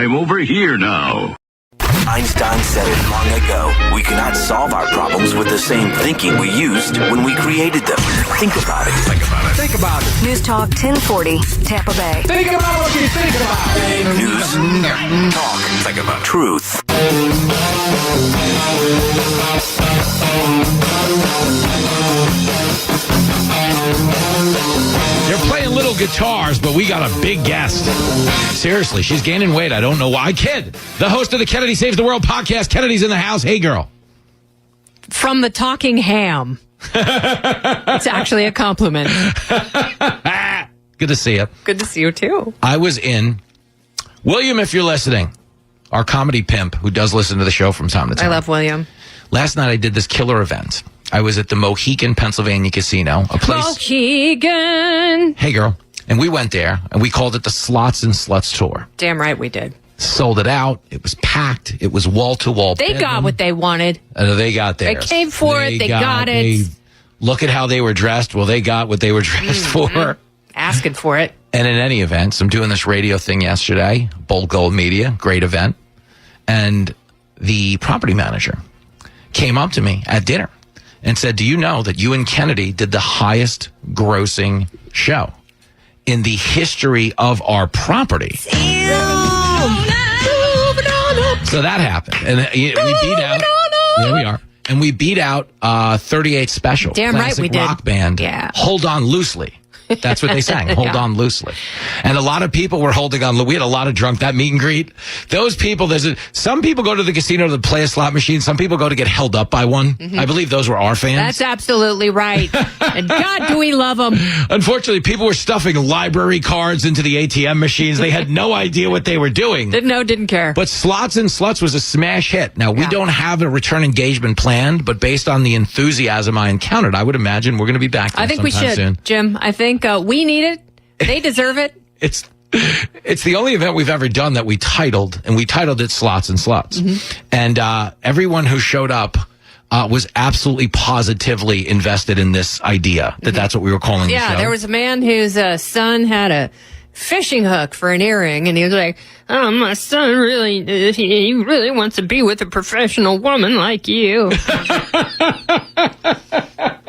I'm over here now. Einstein said it long ago. We cannot solve our problems with the same thinking we used when we created them. Think about it. Think about it. Think about it. News Talk 1040, Tampa Bay. Think about what you think about. News, talk, think about truth. They're playing little guitars, but we got a big guest. Seriously, she's gaining weight. I don't know why. Kid, the host of the Kennedy Saves the World podcast. Kennedy's in the house. Hey, girl. From the talking ham. It's actually a compliment. Good to see you. Good to see you, too. I was in, William, if you're listening, our comedy pimp who does listen to the show from time to time. I love William. Last night I did this killer event. I was at the Mohegan, Pennsylvania casino, a place. Mohegan. Hey, girl. And we went there, and we called it the Slots and Sluts Tour. Damn right we did. Sold it out. It was packed. It was wall-to-wall. They got what they wanted. They got theirs. They came for it. They got it. Look at how they were dressed. Well, they got what they were dressed for. Asking for it. And in any event, so I'm doing this radio thing yesterday, Bold Gold Media, great event. And the property manager came up to me at dinner and said, do you know that you and Kennedy did the highest grossing show in the history of our property? So that happened. And we beat out, there we are. And we beat out 38 Special. Damn right we did. Rock band. Yeah. Hold On Loosely. That's what they sang. Hold on loosely. And a lot of people were holding on. We had a lot of drunk, that meet and greet. Those people, some people go to the casino to play a slot machine. Some people go to get held up by one. Mm-hmm. I believe those were our fans. That's absolutely right. And God, do we love them. Unfortunately, people were stuffing library cards into the ATM machines. They had no idea what they were doing. Didn't know, didn't care. But Slots and Sluts was a smash hit. Now, we don't have a return engagement planned, but based on the enthusiasm I encountered, I would imagine we're going to be back there I think we should, soon. Jim. I think we need it. They deserve it. It's the only event we've ever done that we titled it Slots and Sluts. Mm-hmm. And everyone who showed up was absolutely positively invested in this idea that that's what we were calling the show. Yeah, there was a man whose son had a fishing hook for an earring, and he was like, oh, my son he really wants to be with a professional woman like you.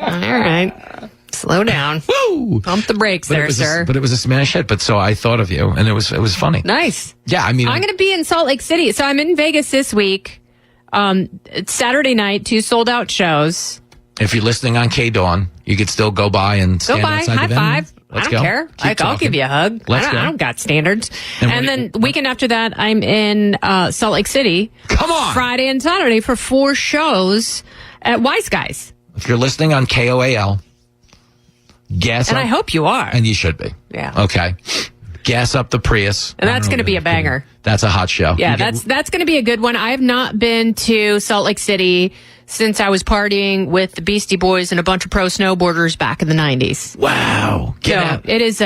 All right. Slow down. Woo! Pump the brakes sir. But it was a smash hit. But so I thought of you, and it was funny. Nice. Yeah, I mean, I'm going to be in Salt Lake City. So I'm in Vegas this week. It's Saturday night, 2 sold out shows. If you're listening on K-Dawn, you could still go by and stand outside high the venue. five. Let's I don't care. I'll give you a hug. I don't got standards. And then the weekend after that, I'm in Salt Lake City. Come on. Friday and Saturday for 4 shows at Wise Guys. If you're listening on KOAL, gas up. I hope you are. And you should be. Yeah. Okay. Gas up the Prius. And that's going to be a banger. That's a hot show. Yeah, that's going to be a good one. I have not been to Salt Lake City since I was partying with the Beastie Boys and a bunch of pro snowboarders back in the 90s. Wow. It is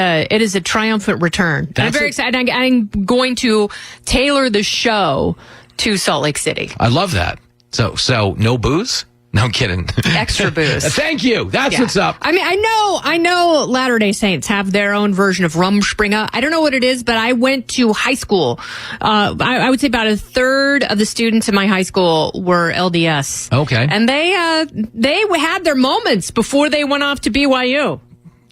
a triumphant return. I'm very excited. I'm going to tailor the show to Salt Lake City. I love that. So no booze? No kidding. Extra booze. Thank you. That's what's up. I mean, I know Latter-day Saints have their own version of Rumspringa. I don't know what it is, but I went to high school. I would say about a third of the students in my high school were LDS. Okay. And they had their moments before they went off to BYU.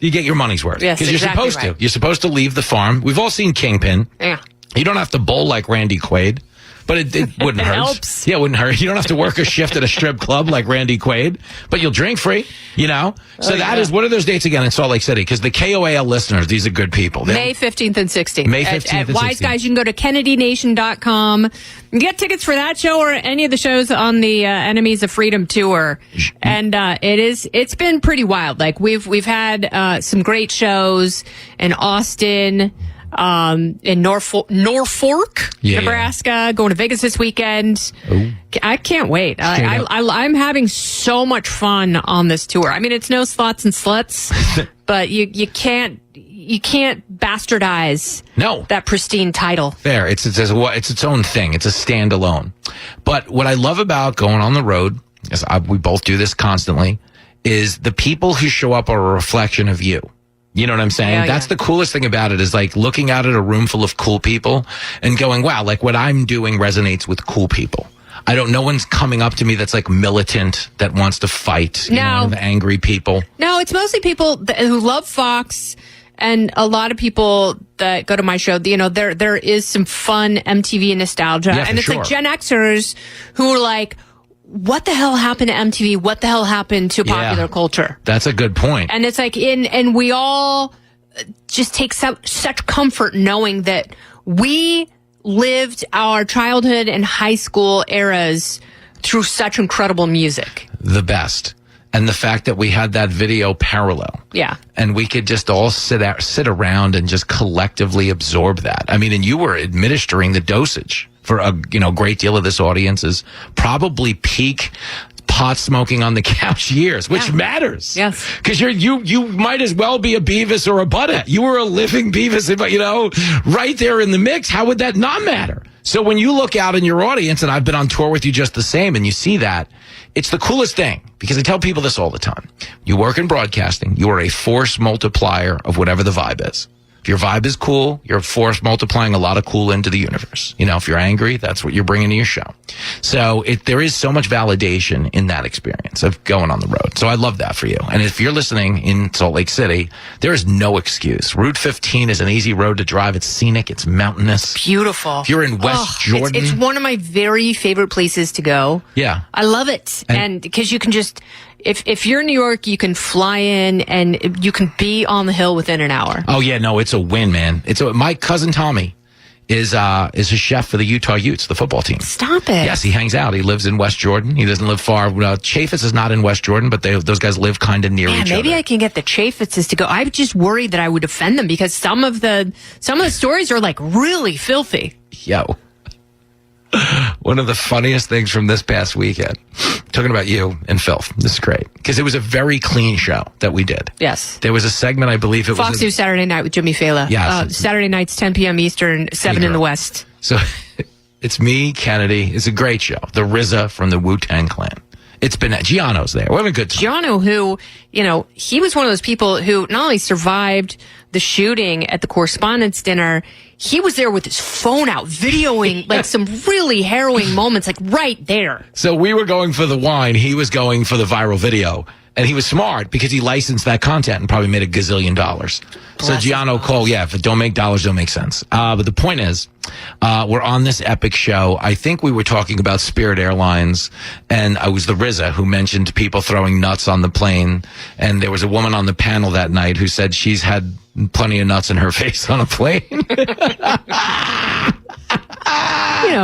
You get your money's worth. Yes, because exactly you're supposed to. You're supposed to leave the farm. We've all seen Kingpin. Yeah. You don't have to bowl like Randy Quaid. But it wouldn't It hurt. helps. Yeah, it wouldn't hurt. You don't have to work a shift at a strip club like Randy Quaid, but you'll drink free, you know? So what are those dates again in Salt Lake City? Because the KOAL listeners, these are good people. May 15th and 16th. May 15th and 16th. At Wise Guys, you can go to KennedyNation.com and get tickets for that show or any of the shows on the Enemies of Freedom tour. And it's been pretty wild. Like we've had some great shows in Austin, in Norfolk, Nebraska, going to Vegas this weekend. Ooh. I can't wait. I'm having so much fun on this tour. I mean, it's no Slots and Sluts, but you can't bastardize that pristine title. Fair. It's its own thing. It's a standalone. But what I love about going on the road, we both do this constantly, is the people who show up are a reflection of you. You know what I'm saying? Yeah, That's yeah. the coolest thing about it is like looking out at a room full of cool people and going, wow, like what I'm doing resonates with cool people. No one's coming up to me that's like militant, that wants to fight. No. The angry people. No, it's mostly people who love Fox, and a lot of people that go to my show. There is some fun MTV nostalgia, Yeah, and it's like Gen Xers who are like, what the hell happened to MTV? What the hell happened to popular culture? That's a good point. And it's like and we all just take such comfort knowing that we lived our childhood and high school eras through such incredible music. The best. And the fact that we had that video parallel. Yeah. And we could just all sit around and just collectively absorb that. I mean, and you were administering the dosage for a great deal of this audience's probably peak pot smoking on the couch years, which matters. Yes. Because you might as well be a Beavis or a Butthead. You were a living Beavis, right there in the mix. How would that not matter? So when you look out in your audience, and I've been on tour with you just the same, and you see that, it's the coolest thing, because I tell people this all the time. You work in broadcasting, you are a force multiplier of whatever the vibe is. If your vibe is cool, you're force multiplying a lot of cool into the universe. If you're angry, that's what you're bringing to your show. So there is so much validation in that experience of going on the road. So I love that for you. And if you're listening in Salt Lake City, there is no excuse. Route 15 is an easy road to drive. It's scenic. It's mountainous. Beautiful. If you're in West Jordan. It's one of my very favorite places to go. Yeah. I love it. And because you can just... If you're in New York, you can fly in and you can be on the hill within an hour. Oh yeah, no, it's a win, man. My cousin Tommy is a chef for the Utah Utes, the football team. Stop it. Yes, he hangs out. He lives in West Jordan. He doesn't live far. Chaffetz is not in West Jordan, but those guys live kind of near each other. Maybe I can get the Chaffetzes to go. I'm just worried that I would offend them because some of the stories are like really filthy. Yo. One of the funniest things from this past weekend, talking about you and filth. This is great because it was a very clean show that we did. Yes. There was a segment, I believe it Fox News Saturday Night with Jimmy Failla. Yes. Saturday nights, 10 p.m. Eastern, 7 in the West. So it's me, Kennedy. It's a great show. The RZA from the Wu-Tang Clan. It's been Giano's there. We're having a good time. Giano, who, he was one of those people who not only survived the shooting at the Correspondents' Dinner, he was there with his phone out, videoing like some really harrowing moments, like right there. So we were going for the wine. He was going for the viral video. And he was smart because he licensed that content and probably made $1 gazillion. So Giano called, if it don't make dollars, don't make sense. But the point is, we're on this epic show. I think we were talking about Spirit Airlines, and I was the RZA who mentioned people throwing nuts on the plane. And there was a woman on the panel that night who said she's had plenty of nuts in her face on a plane.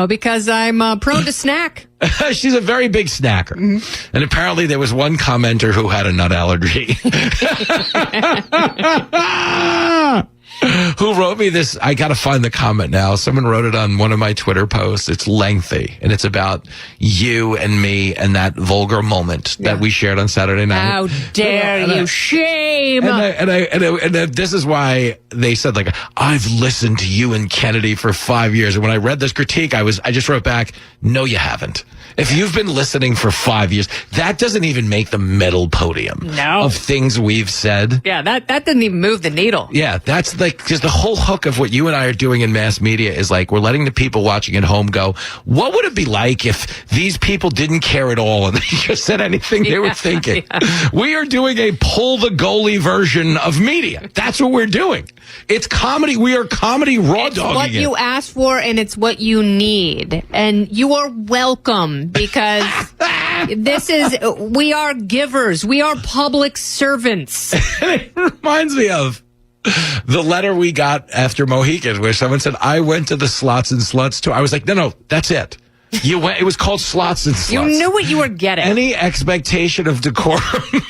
Because I'm prone to snack. She's a very big snacker. Mm-hmm. And apparently there was one commenter who had a nut allergy. Who wrote me this? I got to find the comment now. Someone wrote it on one of my Twitter posts. It's lengthy, and it's about you and me and that vulgar moment that we shared on Saturday night. How dare you? Shame. And this is why they said, like, I've listened to you and Kennedy for 5 years. And when I read this critique, I just wrote back, no, you haven't. If you've been listening for 5 years, that doesn't even make the medal podium of things we've said. Yeah, that doesn't even move the needle. Yeah, that's like, because the whole hook of what you and I are doing in mass media is like, we're letting the people watching at home go, what would it be like if these people didn't care at all and they just said anything they were thinking? Yeah. We are doing a pull the goalie version of media. That's what we're doing. It's comedy. We are comedy raw dogging it. It's what you asked for, and it's what you need. And you are welcome, because we are givers. We are public servants. It reminds me of the letter we got after Mohegan, where someone said, I went to the Slots and Sluts tour. I was like, no, that's it. You went. It was called Slots and Sluts. You knew what you were getting. Any expectation of decorum.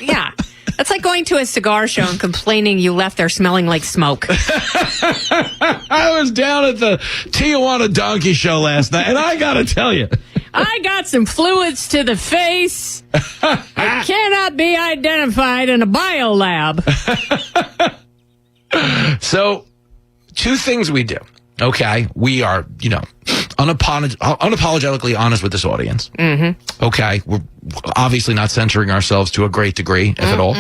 Yeah. That's like going to a cigar show and complaining you left there smelling like smoke. I was down at the Tijuana Donkey Show last night, and I got to tell you. I got some fluids to the face. I cannot be identified in a biolab. So, two things we do. Okay, we are, unapologetically honest with this audience. Mm-hmm. Okay, we're obviously not censoring ourselves to a great degree, if at all.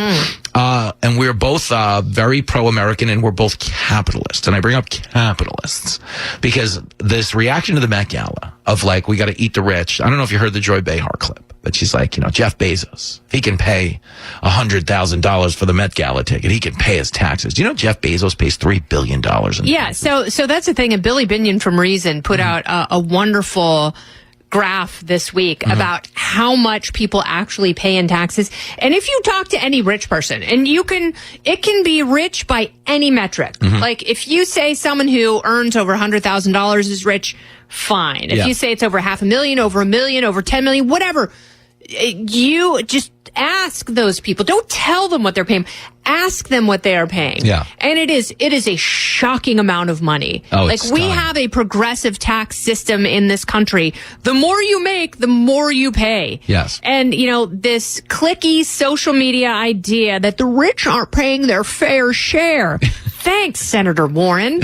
And we're both very pro-American, and we're both capitalists. And I bring up capitalists because this reaction to the Met Gala of like, we got to eat the rich. I don't know if you heard the Joy Behar clip, but she's like, Jeff Bezos, if he can pay $100,000 for the Met Gala ticket, he can pay his taxes. Do you know Jeff Bezos pays $3 billion in taxes? So that's the thing. And Billy Binion from Reason put out a wonderful graph this week about how much people actually pay in taxes. And if you talk to any rich person, and it can be rich by any metric. Like if you say someone who earns over $100,000 is rich, fine. If you say it's over $500,000, over $1 million, over 10 million, whatever, you just ask those people. Don't tell them what they're paying. Ask them what they are paying. Yeah. And it is a shocking amount of money. Oh, like we have a progressive tax system in this country. The more you make, the more you pay. Yes. And this cliquey social media idea that the rich aren't paying their fair share. Thanks, Senator Warren.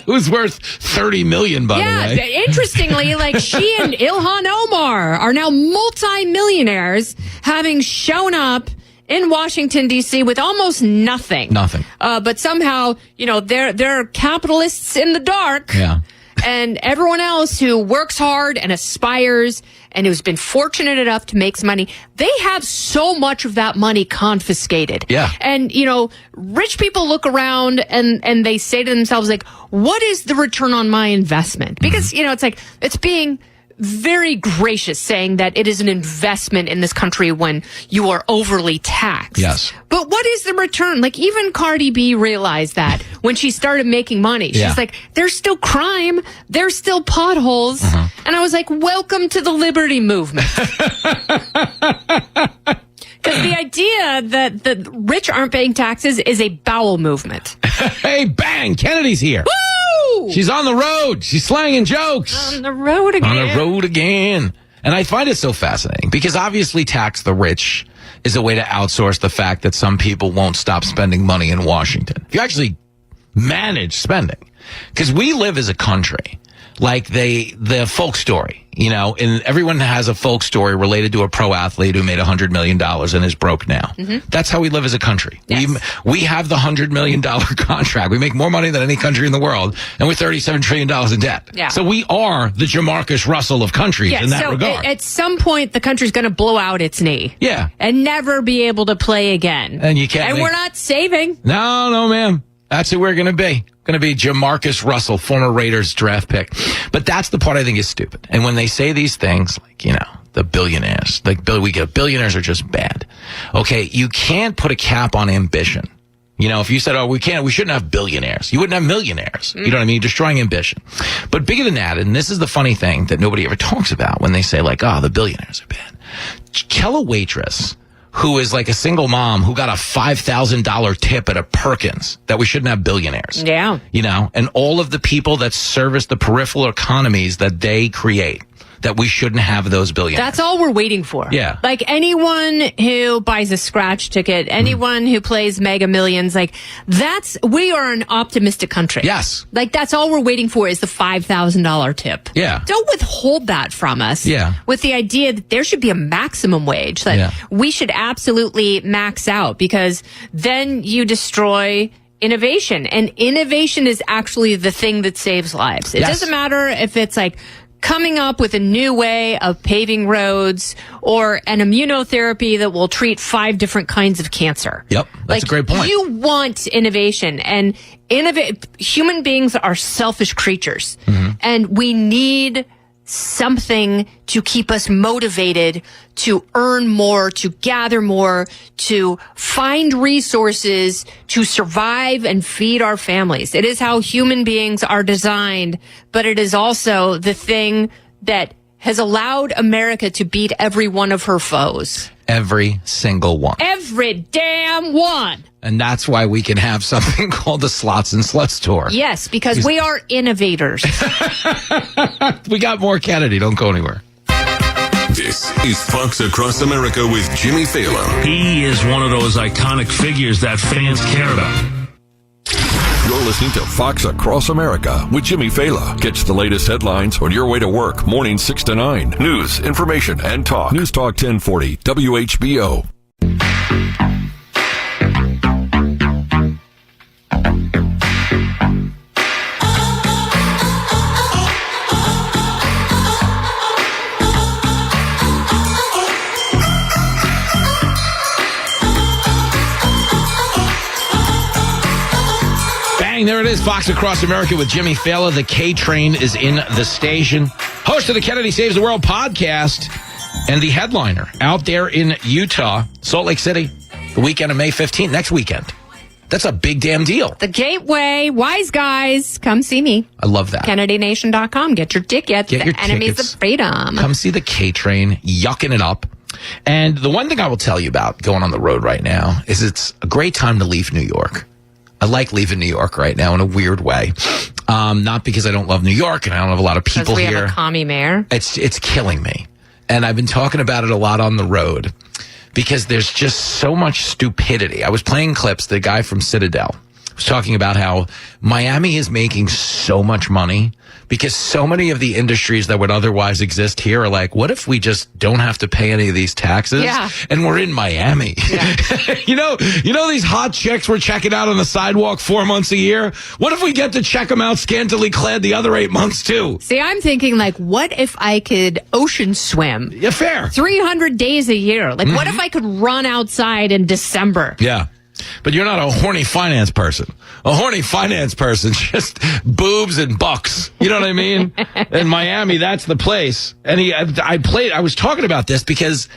Who's worth $30 million, by the way. Yeah, interestingly, like she and Ilhan Omar are now multi-millionaires, having shown up in Washington, D.C. with almost nothing. Nothing. But somehow, they're capitalists in the dark. Yeah. And everyone else who works hard and aspires and who's been fortunate enough to make some money, they have so much of that money confiscated. Yeah. And, rich people look around and they say to themselves, like, what is the return on my investment? Because, it's like, it's being very gracious saying that it is an investment in this country when you are overly taxed. Yes. But what is the return? Like, even Cardi B realized that when she started making money. She's like, there's still crime. There's still potholes. And I was like, welcome to the liberty movement. Because the idea that the rich aren't paying taxes is a bowel movement. Hey, bang! Kennedy's here. Woo! She's on the road. She's slanging jokes. On the road again. On the road again. And I find it so fascinating because obviously tax the rich is a way to outsource the fact that some people won't stop spending money in Washington. If you actually manage spending, because we live as a country like the folk story. And everyone has a folk story related to a pro athlete who made $100 million and is broke now. That's how we live as a country. Yes. We have the $100 million contract. We make more money than any country in the world, and we're $37 trillion in debt. Yeah. So we are the Jamarcus Russell of countries in that regard. At some point, the country's going to blow out its knee. Yeah. And never be able to play again. And you can't. And we're not saving. No, ma'am. That's who we're going to be. Going to be Jamarcus Russell, former Raiders draft pick. But that's the part I think is stupid. And when they say these things, like, the billionaires, billionaires are just bad. Okay, you can't put a cap on ambition. If you said, we shouldn't have billionaires, you wouldn't have millionaires. You know what I mean? Destroying ambition. But bigger than that, and this is the funny thing that nobody ever talks about when they say, like, the billionaires are bad. Tell a waitress who is like a single mom who got a $5,000 tip at a Perkins that we shouldn't have billionaires. Yeah. And all of the people that service the peripheral economies that they create, that we shouldn't have those billionaires. That's all we're waiting for. Yeah. Like anyone who buys a scratch ticket, anyone who plays Mega Millions, like we are an optimistic country. Yes. Like that's all we're waiting for is the $5,000 tip. Yeah. Don't withhold that from us. Yeah. With the idea that there should be a maximum wage. That we should absolutely max out because then you destroy innovation. And innovation is actually the thing that saves lives. It doesn't matter if it's like coming up with a new way of paving roads or an immunotherapy that will treat 5 different kinds of cancer. Yep. That's a great point. You want innovation, and human beings are selfish creatures, and we need something to keep us motivated to earn more, to gather more, to find resources, to survive and feed our families. It is how human beings are designed, but it is also the thing that has allowed America to beat every one of her foes. Every single one. Every damn one. And that's why we can have something called the Slots and Sluts Tour. Yes, because we are innovators. We got more Kennedy. Don't go anywhere. This is Fox Across America with Jimmy Failla. He is one of those iconic figures that fans care about. You're listening to Fox Across America with Jimmy Failla. Catch the latest headlines on your way to work, morning 6 to 9. News, information, and talk. News Talk 1040, WHBO. There it is, Fox Across America with Jimmy Failla. The K Train is in the station. Host of the Kennedy Saves the World podcast and the headliner out there in Utah, Salt Lake City, the weekend of May 15th, next weekend. That's a big damn deal. The Gateway, wise guys, come see me. I love that. KennedyNation.com. Get your tickets. Get your Enemies tickets. of Freedom. Come see the K Train, yucking it up. And the one thing I will tell you about going on the road right now is it's a great time to leave New York. I like leaving New York right now in a weird way. Not because I don't love New York and I don't have a lot of people we here. Have a commie mayor. It's killing me. And I've been talking about it a lot on the road because there's just so much stupidity. I was playing clips. The guy from Citadel was talking about how Miami is making so much money because so many of the industries that would otherwise exist here are like, what if we just don't have to pay any of these taxes? Yeah. And we're in Miami. Yeah. you know these hot chicks we're checking out on the sidewalk 4 months a year? What if we get to check them out scantily clad the other 8 months too? See, I'm thinking like, what if I could ocean swim? Yeah, fair. 300 days a year. Like, what if I could run outside in December? Yeah. But you're not a horny finance person. A horny finance person, just boobs and bucks. You know what I mean? In Miami, that's the place. And I was talking about this because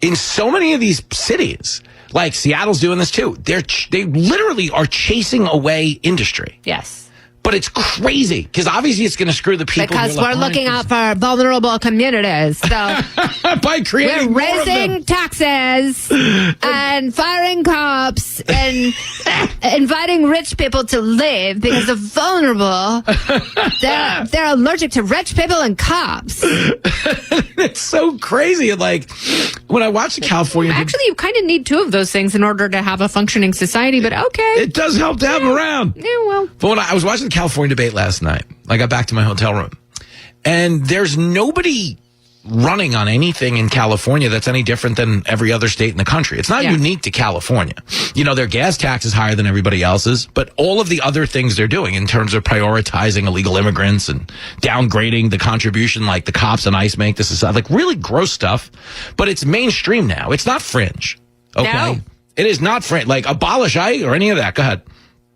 in so many of these cities, like Seattle's doing this too, they literally are chasing away industry. Yes. But it's crazy because obviously it's going to screw the people. Because we're looking out for vulnerable communities. So by creating we're raising taxes and firing cops and inviting rich people to live because the vulnerable, they're allergic to rich people and cops. It's so crazy. Like when I watch the California, actually, you kind of need two of those things in order to have a functioning society. But okay, it does help to have them around. Yeah, well. But when I was watching the California debate last night, I got back to my hotel room, and there's nobody running on anything in California that's any different than every other state in the country. It's not unique to California. You know, their gas tax is higher than everybody else's, but all of the other things they're doing in terms of prioritizing illegal immigrants and downgrading the contribution like the cops and ICE make to society, like really gross stuff, but it's mainstream now. It's not fringe. Okay? No. It is not fringe. Like abolish ICE or any of that. Go ahead.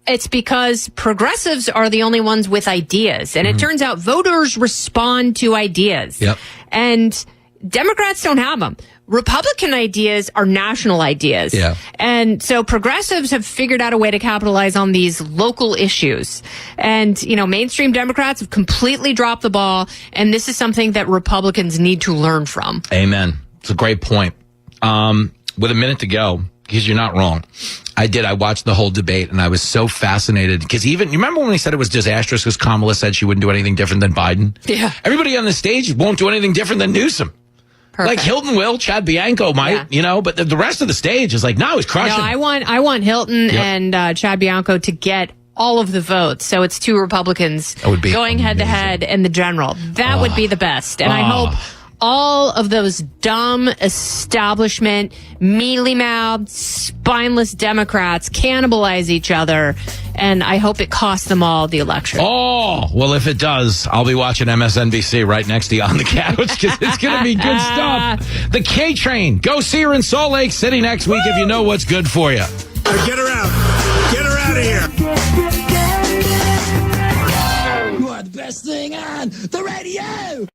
It's because progressives are the only ones with ideas. And it turns out voters respond to ideas. Yep. And Democrats don't have them. Republican ideas are national ideas. Yeah. And so progressives have figured out a way to capitalize on these local issues. And, you know, mainstream Democrats have completely dropped the ball. And this is something that Republicans need to learn from. Amen. It's a great point. With a minute to go, because you're not wrong. I watched the whole debate and I was so fascinated because you remember when we said it was disastrous because Kamala said she wouldn't do anything different than Biden? Yeah. Everybody on the stage won't do anything different than Newsom. Perfect. Like Hilton will, Chad Bianco might, but the rest of the stage is like, no, he's crushing. No, I want Hilton and Chad Bianco to get all of the votes. So it's two Republicans going head to head in the general. That would be the best. And I hope all of those dumb establishment, mealy-mouthed, spineless Democrats cannibalize each other, and I hope it costs them all the election. Oh, well, if it does, I'll be watching MSNBC right next to you on the couch because it's going to be good stuff. The K Train. Go see her in Salt Lake City next week if you know what's good for you. Get her out. Get her out of here. You are the best thing on the radio.